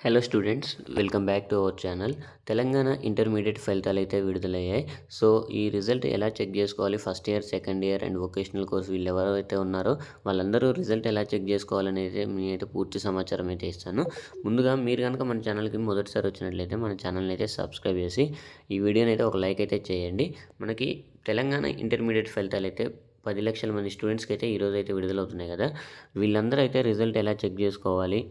Hello students, welcome back to our channel. Telangana intermediate ఫలితాలు అయితే విడుదలయ్యాయి. సో ఈ రిజల్ట్ ఎలా చెక్ చేసుకోవాలి, first year, second year and vocational course వీళ్ళు ఎవరైతే ఉన్నారో వాళ్ళందరూ రిజల్ట్ ఎలా చెక్ చేసుకోవాలని అయితే నేనైతే పూర్తి సమాచారం అయితే ఇస్తాను. ముందుగా మీరు కనుక మన ఛానల్కి మొదటిసారి వచ్చినట్లయితే మన ఛానల్ని అయితే సబ్స్క్రైబ్ చేసి ఈ వీడియోని అయితే ఒక లైక్ అయితే చేయండి. మనకి తెలంగాణ ఇంటర్మీడియట్ ఫలితాలు అయితే 10 లక్షల మంది స్టూడెంట్స్కి అయితే ఈరోజు అయితే విడుదలవుతున్నాయి కదా. వీళ్ళందరూ అయితే రిజల్ట్ ఎలా చెక్ చేసుకోవాలి,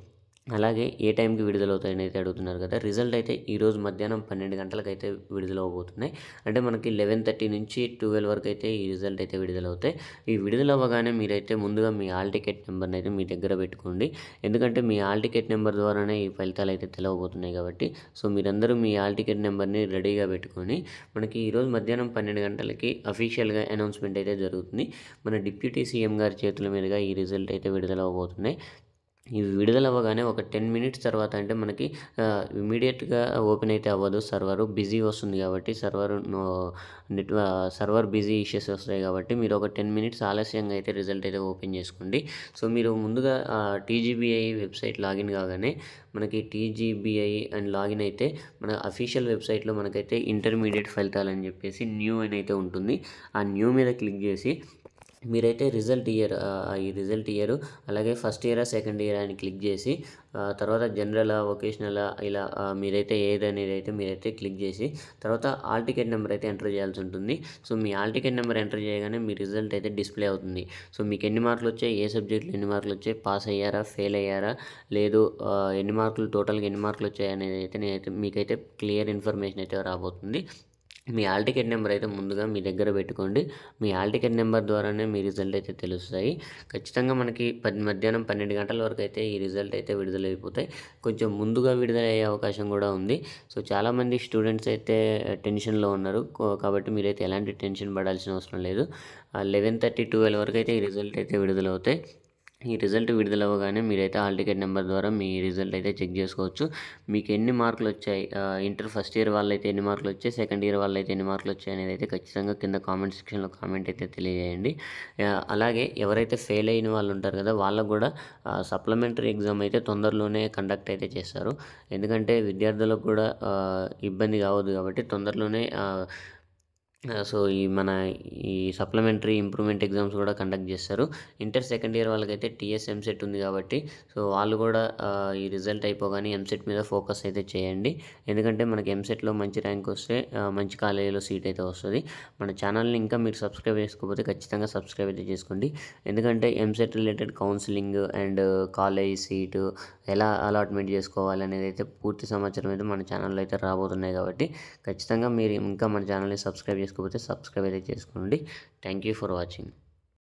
అలాగే ఏ టైంకి విడుదలవుతాయని అయితే అడుగుతున్నారు కదా. రిజల్ట్ అయితే ఈరోజు మధ్యాహ్నం 12 గంటలకైతే విడుదలవబోతున్నాయి. అంటే మనకి 11:30 నుంచి 12 వరకు అయితే ఈ రిజల్ట్ అయితే విడుదలవుతాయి. ఈ విడుదలవ్వగానే మీరైతే ముందుగా మీ హాల్ టికెట్ నెంబర్ని అయితే మీ దగ్గర పెట్టుకోండి. ఎందుకంటే మీ హాల్ టికెట్ నెంబర్ ద్వారానే ఈ ఫలితాలు అయితే తెలవబోతున్నాయి కాబట్టి సో మీరందరూ మీ హాల్ టికెట్ నెంబర్ని రెడీగా పెట్టుకొని మనకి ఈరోజు మధ్యాహ్నం 12 గంటలకి అఫీషియల్గా అనౌన్స్మెంట్ అయితే జరుగుతుంది. మన డిప్యూటీ సీఎం గారి చేతుల మీదుగా ఈ రిజల్ట్ అయితే విడుదలవబోతున్నాయి. ఇవి విడుదలవ్వగానే ఒక 10 మినిట్స్ తర్వాత అంటే మనకి ఇమీడియట్గా ఓపెన్ అయితే అవ్వదు. సర్వర్ బిజీ వస్తుంది కాబట్టి సర్వర్ బిజీ ఇష్యూస్ వస్తాయి కాబట్టి మీరు ఒక 10 మినిట్స్ ఆలస్యంగా అయితే రిజల్ట్ అయితే ఓపెన్ చేసుకోండి. సో మీరు ముందుగా టీజీబీఐ వెబ్సైట్ లాగిన్ కాగానే మనకి టీజీబీఐ అండ్ లాగిన్ అయితే మన అఫీషియల్ వెబ్సైట్లో మనకైతే ఇంటర్మీడియట్ ఫలితాలు అని చెప్పేసి న్యూ అని అయితే ఉంటుంది. ఆ న్యూ మీద క్లిక్ చేసి మీరైతే ఈ రిజల్ట్ ఇయర్ అలాగే ఫస్ట్ ఇయరా సెకండ్ ఇయర్ అని క్లిక్ చేసి తర్వాత జనరల్, వొకేషనల్ ఇలా మీరైతే ఏదనేది అయితే మీరైతే క్లిక్ చేసి తర్వాత హాల్ టికెట్ నెంబర్ అయితే ఎంటర్ చేయాల్సి ఉంటుంది. సో మీ హాల్ టికెట్ నెంబర్ ఎంటర్ చేయగానే మీ రిజల్ట్ అయితే డిస్ప్లే అవుతుంది. సో మీకు ఎన్ని మార్కులు వచ్చాయి, ఏ సబ్జెక్టులో ఎన్ని మార్కులు వచ్చాయి, పాస్ అయ్యారా, ఫెయిల్ అయ్యారా, లేదు ఎన్ని మార్కులు టోటల్గా ఎన్ని మార్కులు వచ్చాయి అనేది అయితే మీకైతే క్లియర్ ఇన్ఫర్మేషన్ అయితే రాబోతుంది. మీ హాల్ టికెట్ నెంబర్ అయితే ముందుగా మీ దగ్గర పెట్టుకోండి. మీ హాల్ టికెట్ నెంబర్ ద్వారానే మీ రిజల్ట్ అయితే తెలుస్తాయి. ఖచ్చితంగా మనకి మధ్యాహ్నం 12 గంటల వరకు అయితే ఈ రిజల్ట్ అయితే విడుదలైపోతాయి. కొంచెం ముందుగా విడుదలయ్యే అవకాశం కూడా ఉంది. సో చాలామంది స్టూడెంట్స్ అయితే టెన్షన్లో ఉన్నారు కాబట్టి మీరైతే ఎలాంటి టెన్షన్ పడాల్సిన అవసరం లేదు. 11:30, 12 వరకు అయితే ఈ రిజల్ట్ అయితే విడుదలవుతాయి. ఈ రిజల్ట్ విడుదలవ్వగానే మీరైతే హాల్ టికెట్ నెంబర్ ద్వారా మీ రిజల్ట్ అయితే చెక్ చేసుకోవచ్చు. మీకు ఎన్ని మార్కులు వచ్చాయి, ఇంటర్ ఫస్ట్ ఇయర్ వాళ్ళైతే ఎన్ని మార్కులు వచ్చాయి, సెకండ్ ఇయర్ వాళ్ళైతే ఎన్ని మార్కులు వచ్చాయి అనేది అయితే ఖచ్చితంగా కింద కామెంట్ సెక్షన్లో కామెంట్ అయితే తెలియజేయండి. అలాగే ఎవరైతే ఫెయిల్ అయిన వాళ్ళు ఉంటారు కదా వాళ్ళకు కూడా సప్లిమెంటరీ ఎగ్జామ్ అయితే తొందరలోనే కండక్ట్ అయితే చేస్తారు. ఎందుకంటే విద్యార్థులకు కూడా ఇబ్బంది కావద్దు కాబట్టి తొందరలోనే సో ఈ సప్లిమెంటరీ ఇంప్రూవ్మెంట్ ఎగ్జామ్స్ కూడా కండక్ట్ చేస్తారు. ఇంటర్ సెకండ్ ఇయర్ వాళ్ళకైతే టీఎస్ ఎంసెట్ ఉంది కాబట్టి సో వాళ్ళు కూడా ఈ రిజల్ట్ అయిపోగానే ఎంసెట్ మీద ఫోకస్ అయితే చేయండి. ఎందుకంటే మనకి ఎంసెట్లో మంచి ర్యాంక్ వస్తే మంచి కాలేజీలో సీట్ అయితే వస్తుంది. మన ఛానల్ని ఇంకా మీరు సబ్స్క్రైబ్ చేసుకోకపోతే ఖచ్చితంగా సబ్స్క్రైబ్ అయితే చేసుకోండి. ఎందుకంటే EAMCET related counselling and college seat ఎలా అలాట్మెంట్ చేసుకోవాలి అనేది అయితే పూర్తి సమాచారం అయితే మన ఛానల్లో అయితే రాబోతున్నాయి కాబట్టి ఖచ్చితంగా మీరు ఇంకా మన ఛానల్ని సబ్స్క్రైబ్ చేసుకోకపోతే సబ్స్క్రైబ్ అయితే చేసుకోండి. Thank you for watching.